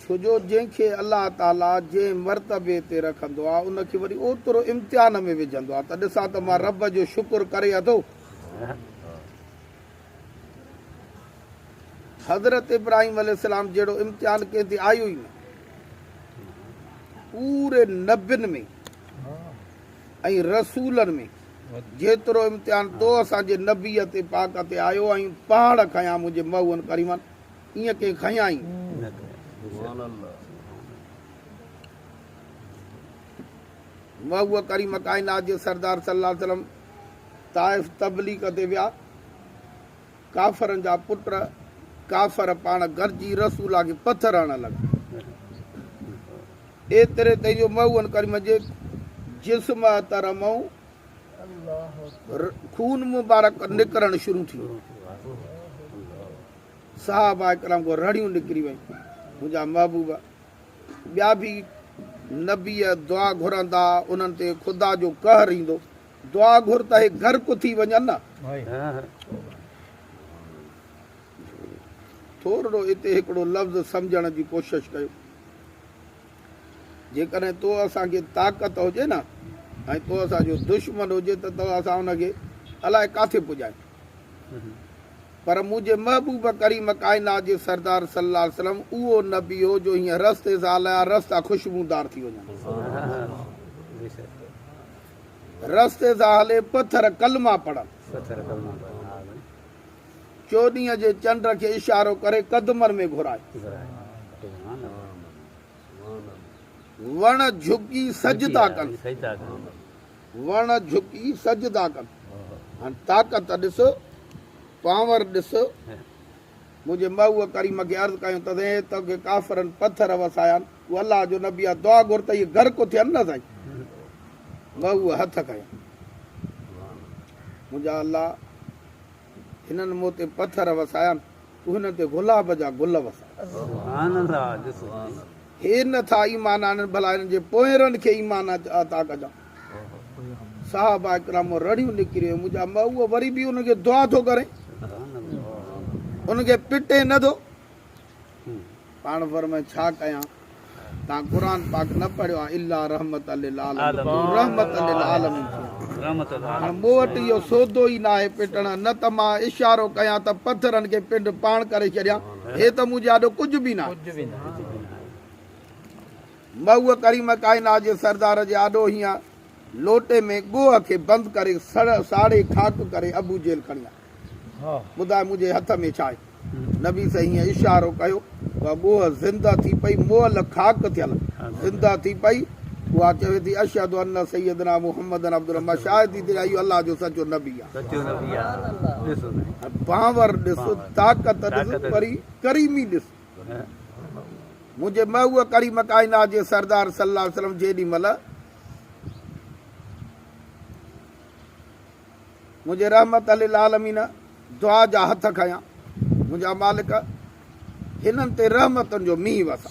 छो जो जंहिंखे अलाह ताला जंहिं मर्तबे ते रखंदो आहे उनखे वरी ओतिरो इम्तिहान में विझंदो आहे। त ॾिसां त मां रब जो शुक्र करे थो। हज़रत इब्राहिम अलैहिस्सलाम जहिड़ो इम्तिहान कंहिं ते आयो ई न, पूरे नबियुनि में ऐं रसूलनि में जेतिरो इम्तिहान तो असांजे नबीअ ते पाक ते आयो ऐं पहाड़ खयां मुंहिंजे महूअनि करीमनि ईअं कंहिं खयां ई। महूअ करीम काइनात जे सरदार सल्लल्लाहु अलैहि वसल्लम ताइफ़ तबलीग ते विया। काफ़रनि जा पुट काफ़र पाण गॾिजी रसूला खे पथर हणण लॻा। एतिरे ते जो महूअनि करीम जे जिस्म तरमऊं खून मुबारक निकिरण शुरू थी वियो। सहाबा इकराम को रड़ियूं निकिरी वयूं। मुंहिंजा महबूब ॿिया बि नबीअ दुआ घुरंदा, उन्हनि ते ख़ुदा जो कहर ईंदो। दुआ घुर त हे गर्क थी वञनि न। थोरो हिते हिकिड़ो लफ़्ज़ सम्झण जी कोशिशि कयो। जेकॾहिं तो असांखे ताक़त हुजे न ऐं तो असांजो दुश्मन हुजे त असां हुनखे अलाए किथे पुॼायूं। पर मुंहिंजे महबूब करीम काइनात जे सरदार सल्लल्लाहु अलैहि वसल्लम उहो नबी हो जो हीअं रस्ते सां हलिया रस्ता ख़ुशबूदार थी वञनि। रस्ते सां हले पथर कलमा पढ़नि। 14 जे चंड खे इशारो करे कदमनि में घुराए। वण झुकी सजदा कनि, वण झुकी सजदा कनि। हाणे ताक़त ॾिस, पावर ॾिस। मुंहिंजे महूअ करीम खे अर्ज़ु कयूं त काफ़रनि पथर वसाया आहिनि। उहो अलाह जो नबी आहे। दुआ घुर त इहे गर्क थियनि न साईं। महूअ हथ खया। मुंहिंजा अलाह हिननि मूं ते पथर वसाया आहिनि, तूं हिन ते गुलाब जा गुल वसाया। हे नथा ईमान आणनि, भला हिननि जे पोयरनि खे ईमान अता कजां। साहबा इकराम रड़ियूं निकिरी वियूं। मुंहिंजा महूअ वरी बि उनखे दुआ थो करे, उनखे पिटे नथो। पाण फरमाए छा कयां, तव्हां क़ुर पाक न पढ़ियो आहे? इल्ला रहमत लिल आलमीन, रहमत लिल आलमीन। मूं वटि इहो सौदो ई न आहे पिटण। न त मां इशारो कयां त पथरनि खे पिंड पाण करे छॾियां। हे त मुंहिंजे आॾो कुझु बि न आहे। महूअ करीम काइनात जे सरदार जे आॾो हीअं लोटे में ॻोह खे बंदि करे साड़े खाक करे अबू जेल खणी आया। ॿुधाए मुंहिंजे हथ में छा आहे? नबी साईं हीअं इशारो कयो, ॻोह ज़िंदा थी पई, मोहल खाक थियल ज़िंदा थी पई। उहा चवे थी अशहदु अन्न सैयदना मुहम्मदन अब्दुल्लाह, शायदि ई इहो अलाह जो सचो नबी आहे। पावर ॾिस, ताक़त ॾिस, वरी करीमी ॾिस। मुंहिंजे महूअ करीम काइनात जे सरदार सल्लल्लाहु अलैहि वसल्लम जेॾी महिल मुंहिंजे रहमत लिल आलमीन दुआ जा हथ खयां, मुंहिंजा मालिक हिननि ते रहमतनि जो मींहुं वसा।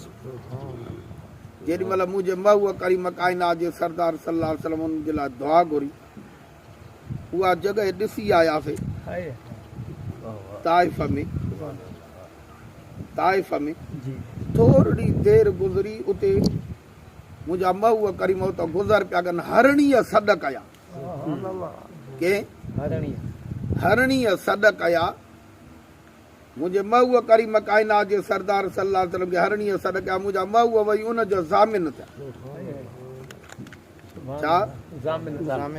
जेॾी महिल मुंहिंजे महूअ करीम काइनात जे सरदार सल्लल्लाहु अलैहि वसल्लम उन्हनि जे लाइ दुआ घुरी, उहा जॻह ॾिसी आयासीं ताइफ़ में। थोरी देरि गुज़री, उते मुंहिंजा महूअ करीम उतां गुज़र पिया कनि। हरणीअ सॾ कया। कंहिं हरणीअ सॾ कया। मुंहिंजे महूअ करीम काइनात जे सरदार सल्लल्लाहु अलैहि वसल्लम खे हरणीअ सॾ कया। मुंहिंजा महूअ वई उनजो ज़ामिन थिया। छा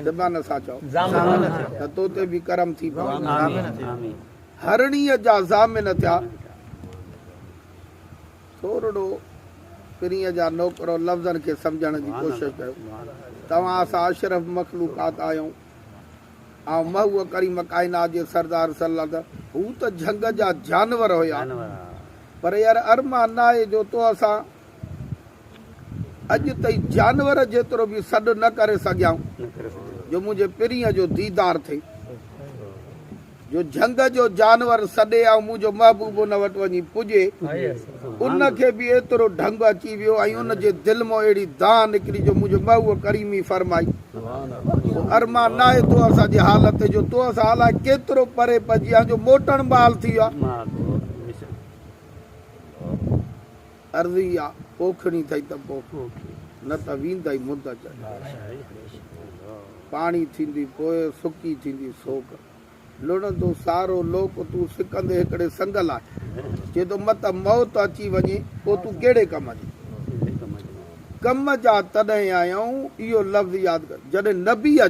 ज़बान सां चओ त तो ते बि करम थी पियो। हरणीअ जा ज़ामिन थिया। थोरो पिरीअ जा नौकर लफ़्ज़नि खे सम्झण जी कोशिशि कयो। तव्हां असां अशरफ मखलूकात आहियूं ऐं महूअ करीम काइनात जे सरदार सल्लल्लाहु अलैहि वसल्लम हू त झंग जा जानवर हुया। पर यार अरमान न आहे जो तो असां अॼु ताईं जानवर जेतिरो बि सॾु न करे सघियाऊं जो मुंहिंजे पिरीअ जो दीदार थिए, जो झंग जो जानवर सॾे ऐं मुंहिंजो महबूब उन वटि वञी पुॼे, उनखे बि एतिरो ढंग अची वियो ऐं उनजे दिलि मां अहिड़ी दाह निकिरी जो मुंहिंजो महबूब करीमी फरमाई अरमान न आहे तो असांजी हालत जो, तो असां अलाए केतिरो परे पइजी विया जो मोटण महिल थी वियो आहे। अर्ज़ी आहे पोखणी अथई त पोख न त वेंदई मुद पाणी थींदी पोइ सुकी थींदी सोक लुणंदो सारो लोक तूं सिकंदे हिकिड़े संग लाइ चए थो मत मौत अची वञे पोइ तूं कहिड़े कम जी कम जा तॾहिं आहियूं इहो लफ़्ज़ यादि कर जॾहिं नबीअ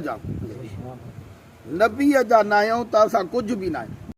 जा न आहियूं त असां कुझु बि न आहियूं